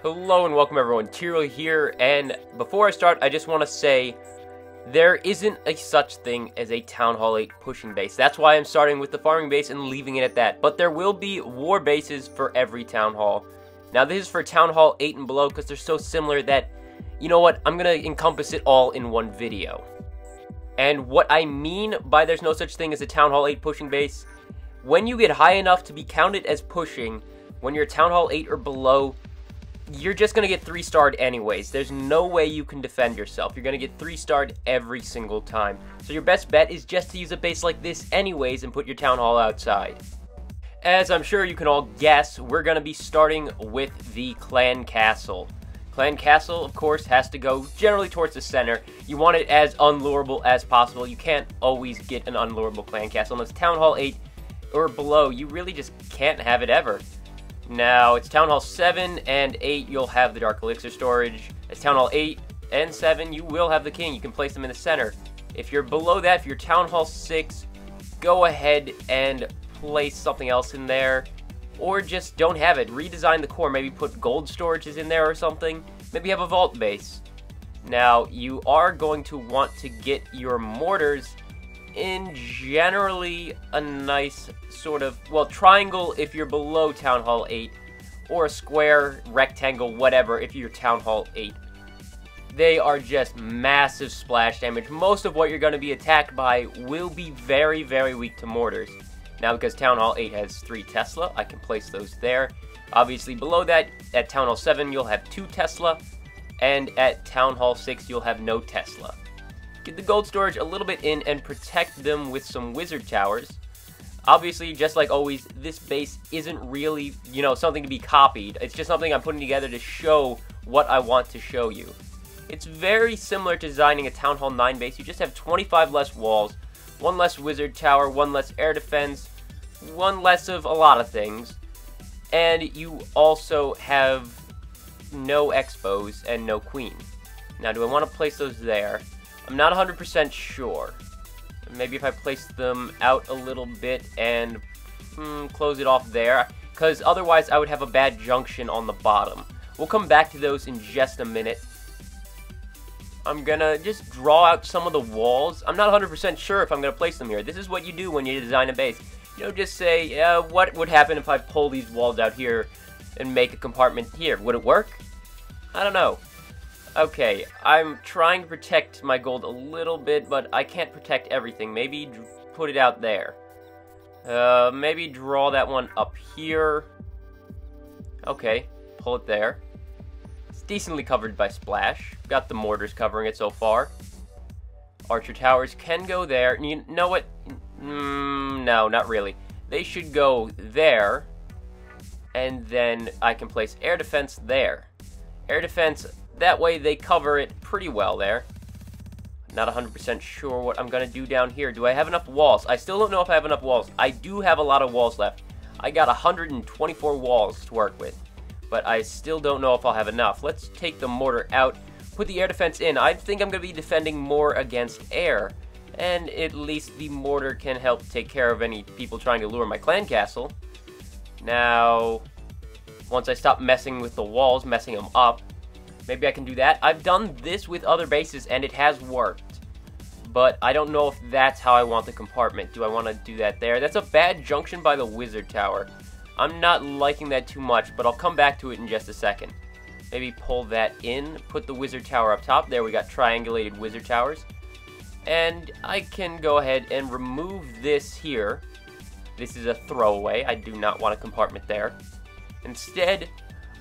Hello and welcome everyone, Tyrael here, and before I start, I just want to say there isn't a such thing as a Townhall 8 pushing base. That's why I'm starting with the farming base and leaving it at that. But there will be war bases for every Townhall. Now this is for Townhall 8 and below because they're so similar that, you know what, I'm going to encompass it all in one video. And what I mean by there's no such thing as a Townhall 8 pushing base, when you get high enough to be counted as pushing, when you're Townhall 8 or below, you're just going to get 3-starred anyways. There's no way you can defend yourself. You're going to get 3-starred every single time. So your best bet is just to use a base like this anyways and put your Townhall outside. As I'm sure you can all guess, we're going to be starting with the Clan Castle. Clan Castle, of course, has to go generally towards the center. You want it as unlurable as possible. You can't always get an unlurable Clan Castle. Unless Townhall 8 or below, you really just can't have it ever. Now, it's Townhall 7 and 8, you'll have the Dark Elixir storage. It's Townhall 8 and 7, you will have the King. You can place them in the center. If you're below that, if you're Townhall 6, go ahead and place something else in there. Or just don't have it. Redesign the core. Maybe put gold storages in there or something. Maybe have a vault base. Now, you are going to want to get your mortars in generally a nice sort of, well, triangle if you're below Townhall 8, or a square, rectangle, whatever if you're Townhall 8. They are just massive splash damage. Most of what you're going to be attacked by will be very, very weak to mortars. Now, because Townhall 8 has 3 Tesla, I can place those there. Obviously, below that, at Townhall 7, you'll have 2 Tesla, and at Townhall 6, you'll have no Tesla. Get the gold storage a little bit in and protect them with some wizard towers. Obviously, just like always, this base isn't really, you know, something to be copied. It's just something I'm putting together to show what I want to show you. It's very similar to designing a Townhall 9 base. You just have 25 less walls, 1 less wizard tower, 1 less air defense, 1 less of a lot of things. And you also have no expos and no queen. Now, do I want to place those there? I'm not 100% sure. Maybe if I place them out a little bit and close it off there, because otherwise I would have a bad junction on the bottom. We'll come back to those in just a minute. I'm gonna just draw out some of the walls. I'm not 100% sure if I'm gonna place them here. This is what you do when you design a base. You know, just say, what would happen if I pull these walls out here and make a compartment here? Would it work? I don't know. Okay, I'm trying to protect my gold a little bit, but I can't protect everything. Maybe put it out there. Maybe draw that one up here. Okay, pull it there. It's decently covered by splash. Got the mortars covering it so far. Archer towers can go there. You know what? No, not really. They should go there, and then I can place air defense there. Air defense, that way they cover it pretty well there. Not 100% sure what I'm going to do down here. Do I have enough walls? I still don't know if I have enough walls. I do have a lot of walls left. I got 124 walls to work with, but I still don't know if I'll have enough. Let's take the mortar out, put the air defense in. I think I'm going to be defending more against air, and at least the mortar can help take care of any people trying to lure my clan castle. Now, once I stop messing with the walls, messing them up, maybe I can do that. I've done this with other bases, and it has worked. But I don't know if that's how I want the compartment. Do I want to do that there? That's a bad junction by the wizard tower. I'm not liking that too much, but I'll come back to it in just a second. Maybe pull that in, put the wizard tower up top. There, we got triangulated wizard towers. And I can go ahead and remove this here. This is a throwaway. I do not want a compartment there. Instead,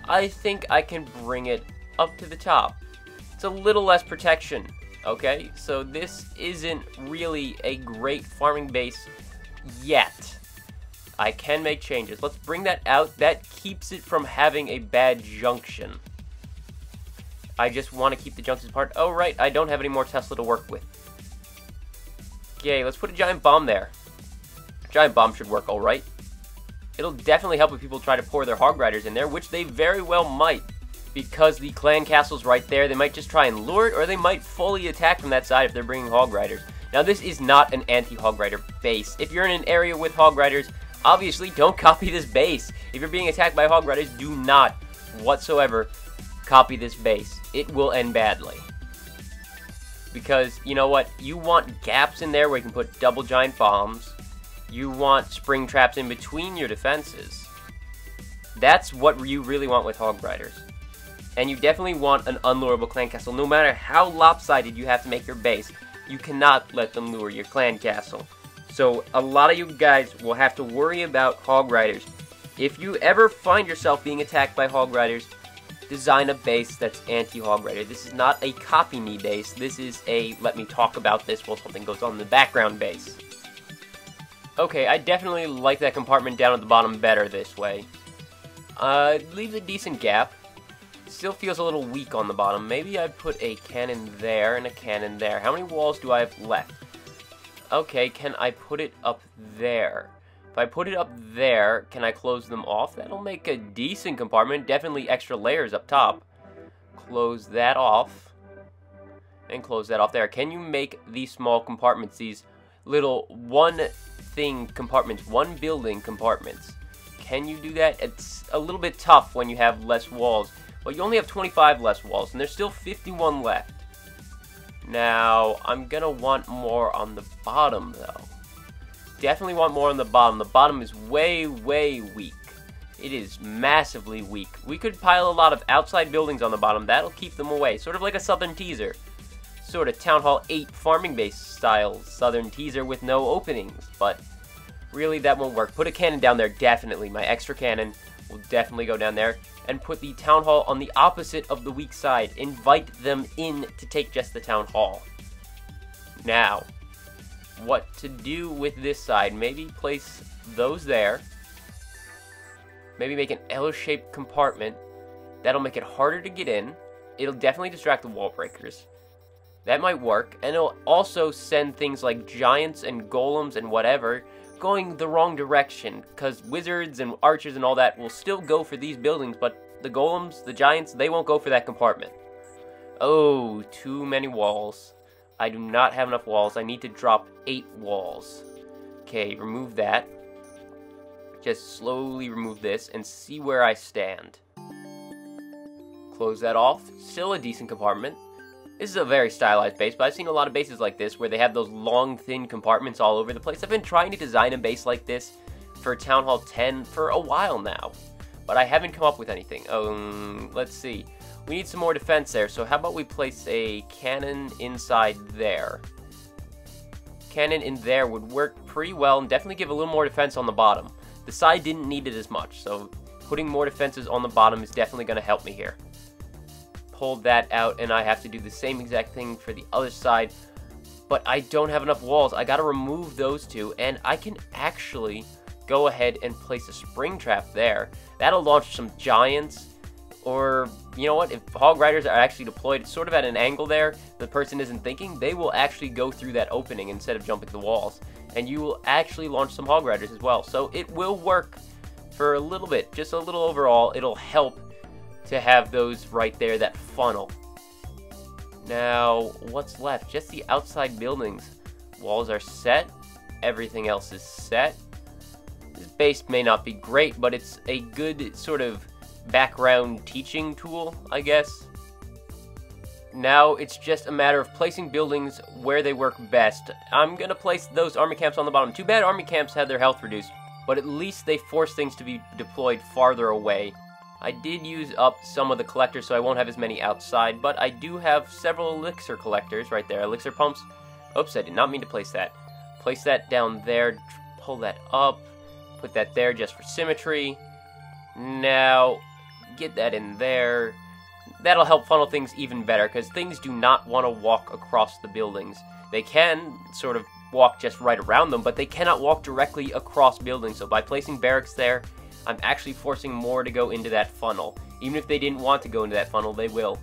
I think I can bring it up to the top. It's a little less protection, okay? So this isn't really a great farming base yet. I can make changes. Let's bring that out. That keeps it from having a bad junction. I just want to keep the junctions apart. Oh, right, I don't have any more Tesla to work with. Okay, let's put a giant bomb there. Giant bomb should work all right. It'll definitely help if people try to pour their hog riders in there, which they very well might. Because the clan castle's right there, they might just try and lure it, or they might fully attack from that side if they're bringing hog riders. Now, this is not an anti-hog rider base. If you're in an area with hog riders, obviously don't copy this base. If you're being attacked by hog riders, do not whatsoever copy this base. It will end badly. Because, you know what, you want gaps in there where you can put double giant bombs. You want spring traps in between your defenses. That's what you really want with Hog Riders. And you definitely want an unlurable clan castle. No matter how lopsided you have to make your base, you cannot let them lure your clan castle. So a lot of you guys will have to worry about Hog Riders. If you ever find yourself being attacked by Hog Riders, design a base that's anti-Hog Rider. This is not a copy me base. This is a let me talk about this while something goes on in the background base. Okay, I definitely like that compartment down at the bottom better this way. Leaves a decent gap. Still feels a little weak on the bottom. Maybe I'd put a cannon there and a cannon there. How many walls do I have left? Okay, can I put it up there? If I put it up there, can I close them off? That'll make a decent compartment. Definitely extra layers up top. Close that off. And close that off there. Can you make these small compartments, these little one thing compartments, one building compartments? Can you do that? It's a little bit tough when you have less walls. But you only have 25 less walls, and there's still 51 left. Now, I'm gonna want more on the bottom, though. Definitely want more on the bottom. The bottom is way, way weak. It is massively weak. We could pile a lot of outside buildings on the bottom. That'll keep them away. Sort of like a southern teaser. Sort of Townhall 8 farming base style southern teaser with no openings. But really, that won't work. Put a cannon down there, definitely. My extra cannon will definitely go down there. And put the Town Hall on the opposite of the weak side. Invite them in to take just the Town Hall. Now, what to do with this side? Maybe place those there. Maybe make an L-shaped compartment. That'll make it harder to get in. It'll definitely distract the wall breakers. That might work. And it'll also send things like giants and golems and whatever going the wrong direction, because wizards and archers and all that will still go for these buildings, but the golems, the giants, they won't go for that compartment. Oh, too many walls. I do not have enough walls. I need to drop 8 walls. Okay, remove that. Just slowly remove this and see where I stand. Close that off. Still a decent compartment. This is a very stylized base, but I've seen a lot of bases like this where they have those long, thin compartments all over the place. I've been trying to design a base like this for Town Hall 10 for a while now, but I haven't come up with anything. Let's see. We need some more defense there, so how about we place a cannon inside there? Cannon in there would work pretty well and definitely give a little more defense on the bottom. The side didn't need it as much, so putting more defenses on the bottom is definitely going to help me here. Pull that out, and I have to do the same exact thing for the other side, but I don't have enough walls. I gotta remove those two, and I can actually go ahead and place a spring trap there. That'll launch some giants, or, you know what, if Hog Riders are actually deployed sort of at an angle there, the person isn't thinking, they will actually go through that opening instead of jumping the walls, and you will actually launch some Hog Riders as well. So it will work for a little bit, just a little overall. It'll help to have those right there, that funnel. Now, what's left? Just the outside buildings. Walls are set. Everything else is set. This base may not be great, but it's a good sort of background teaching tool, I guess. Now, it's just a matter of placing buildings where they work best. I'm gonna place those army camps on the bottom. Too bad army camps had their health reduced, but at least they force things to be deployed farther away. I did use up some of the collectors, so I won't have as many outside, but I do have several elixir collectors right there. Elixir pumps. Oops, I did not mean to place that. Place that down there, pull that up, put that there just for symmetry. Now, get that in there. That'll help funnel things even better, because things do not want to walk across the buildings. They can sort of walk just right around them, but they cannot walk directly across buildings. So by placing barracks there, I'm actually forcing more to go into that funnel. Even if they didn't want to go into that funnel, they will.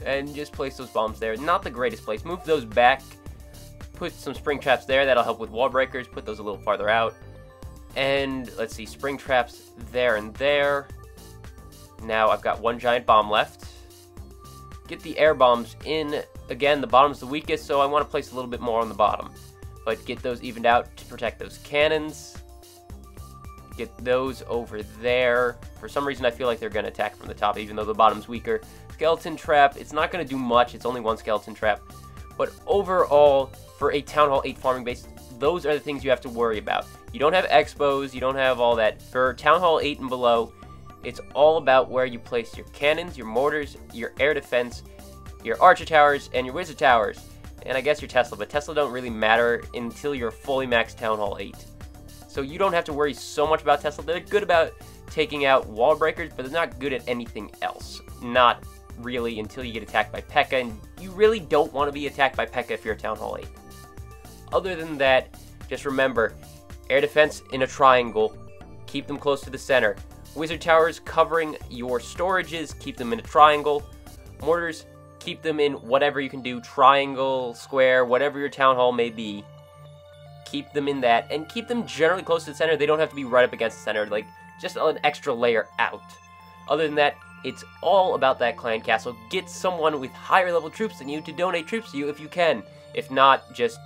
And just place those bombs there. Not the greatest place. Move those back. Put some spring traps there. That'll help with wall breakers. Put those a little farther out. And let's see, spring traps there and there. Now I've got one giant bomb left. Get the air bombs in. Again, the bottom's the weakest, so I want to place a little bit more on the bottom. But get those evened out to protect those cannons. Get those over there. For some reason, I feel like they're going to attack from the top, even though the bottom's weaker. Skeleton trap, it's not going to do much. It's only one skeleton trap. But overall, for a Town Hall 8 farming base, those are the things you have to worry about. You don't have expos, you don't have all that. For Town Hall 8 and below, it's all about where you place your cannons, your mortars, your air defense, your archer towers, and your wizard towers. And I guess your Tesla, but Tesla don't really matter until you're fully maxed Town Hall 8. So you don't have to worry so much about Tesla. They're good about taking out wall breakers, but they're not good at anything else. Not really until you get attacked by P.E.K.K.A, and you really don't want to be attacked by P.E.K.K.A if you're a Town Hall 8. Other than that, just remember, air defense in a triangle, keep them close to the center. Wizard towers covering your storages, keep them in a triangle. Mortars, keep them in whatever you can do, triangle, square, whatever your Town Hall may be. Keep them in that, and keep them generally close to the center. They don't have to be right up against the center, like just an extra layer out. Other than that, it's all about that clan castle. Get someone with higher level troops than you to donate troops to you if you can. If not, just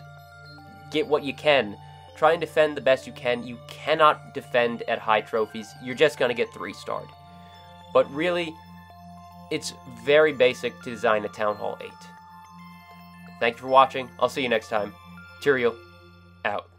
get what you can. Try and defend the best you can. You cannot defend at high trophies. You're just going to get 3-starred. But really, it's very basic to design a Town Hall 8. Thank you for watching. I'll see you next time. Tyrael, out.